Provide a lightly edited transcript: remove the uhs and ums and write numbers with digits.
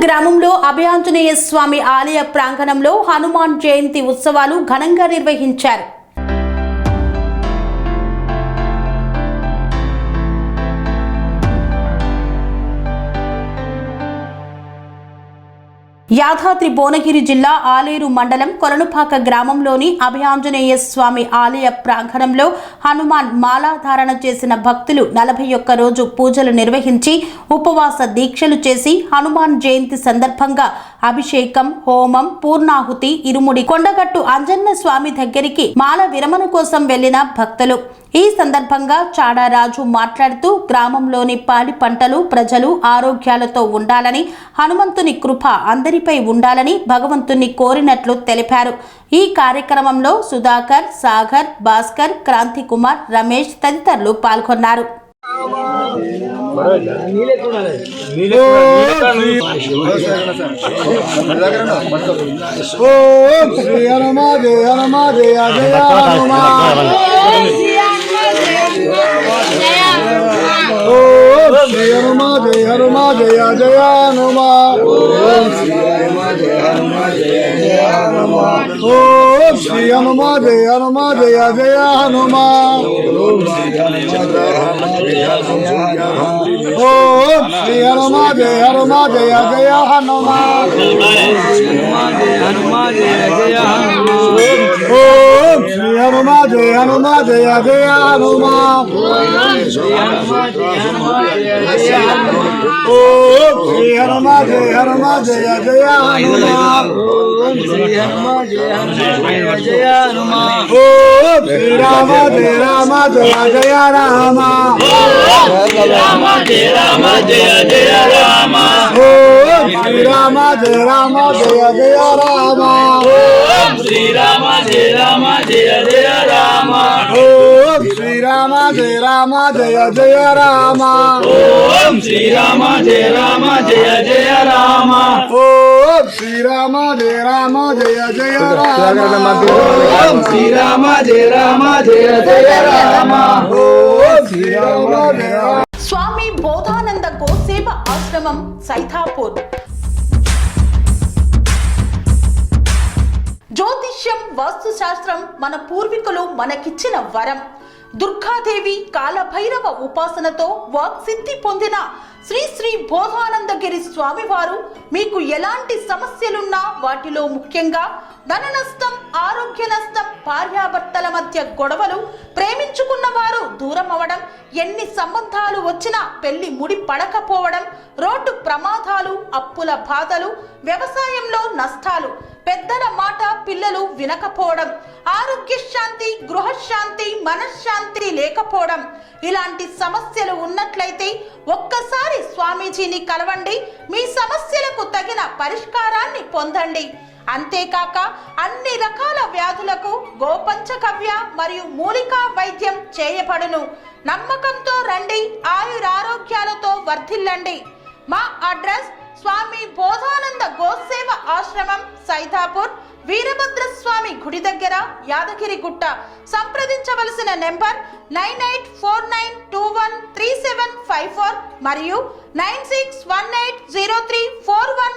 గ్రామంలో అభయాంజనేయ స్వామి ఆలయ ప్రాంగణంలో హనుమాన్ జయంతి ఉత్సవాలు ఘనంగా నిర్వహించారు. యాదాద్రి భువనగిరి జిల్లా ఆలేరు మండలం కొలనుపాక గ్రామంలోని అభయాంజనేయ స్వామి ఆలయ ప్రాంగణంలో హనుమాన్ మాలాధారణ చేసిన భక్తులు 41 రోజు పూజలు నిర్వహించి ఉపవాస దీక్షలు చేసి హనుమాన్ జయంతి సందర్భంగా అభిషేకం, హోమం, పూర్ణాహుతి, ఇరుముడి కొండగట్టు అంజన్న స్వామి దగ్గరికి మాల విరమణ కోసం వెళ్లిన భక్తులు. ఈ సందర్భంగా చాడారాజు మాట్లాడుతూ గ్రామంలోని పాడి పంటలు ప్రజలు ఆరోగ్యాలతో ఉండాలని, హనుమంతుని కృప అందరిపై ఉండాలని భగవంతుని కోరినట్లు తెలిపారు. ఈ కార్యక్రమంలో సుధాకర్, సాగర్, భాస్కర్, క్రాంతి కుమార్, రమేష్ తదితరులు పాల్గొన్నారు. जय हनुमान जय हनुमान जय जय हनुमान ओम श्री हनुमान जय हनुमान जय जय हनुमान ओम श्री हनुमान जय हनुमान जय जय हनुमान ओम श्री हनुमान जय हनुमान जय हनुमान जय जय हनुमान ओम श्री हनुमान जय हनुमान जय जय हनुमान ओम श्री हनुमान जय हनुमान जय जय हनुमान ओम श्री हनुमान जय हनुमान जय हनुमान ओम श्री राम जय राम जय जय राम ओम राम जय राम जय जय राम ओम श्री राम जय राम जय जय राम ओम श्री राम जय राम जय जय राम ओम श्री राम जय राम जय जय राम ओम श्री राम जय राम जय जय राम ओम श्री राम जय राम जय जय राम ओम श्री राम जय राम जय जय राम ओम श्री राम जय స్వామి బోధానంద గోసేవ ఆశ్రమం సైథాపూర్. జ్యోతిష్యం, వాస్తుశాస్త్రం మన పూర్వీకులు మనకిచ్చిన వరం. దుర్గాదేవి, కాలభైరవ ఉపాసనతో వాక్సిద్ధి పొందిన శ్రీ శ్రీ బోధానందగిరి స్వామివారు మీకు ఎలాంటి సమస్యలున్నా, వాటిలో ముఖ్యంగా ధన నష్టం, ఆరోగ్య నష్టం, భార్యాభర్తల మధ్య గొడవలు, ప్రేమించుకున్న వారు దూరం అవడం, ఎన్ని సంబంధాలు వచ్చినా పెళ్లి ముడి పడకపోవడం, రోడ్డు ప్రమాదాలు, అప్పుల బాధలు, వ్యవసాయంలో నష్టాలు, పెద్దల మాట పిల్లలు వినకపోవడం, ఆరోగ్య శాంతి, గృహశాంతి, మనశ్శాంతి లేకపోవడం, ఇలాంటి సమస్యలు ఉన్నట్లయితే ఒక్కసారి స్వామీజీని కలవండి. మీ సమస్యలకు తగిన పరిష్కారాన్ని పొందండి. అంతేకాక అన్ని రకాల వ్యాధులకు గోపంచకవ్య మరియు మూలికా వైద్యం చేయబడును. నమ్మకంతో రండి, ఆయురారోగ్యాలతో వర్ధిల్లండి. మా అడ్రస్ స్వామి బోధానంద గోసేవ ఆశ్రమం, సైథాపూర్, వీరభద్రస్వామి గుడి దగ్గర, యాదగిరి గుట్ట. సంప్రదించవలసిన నెంబర్ 9849213754 మరియు 96180341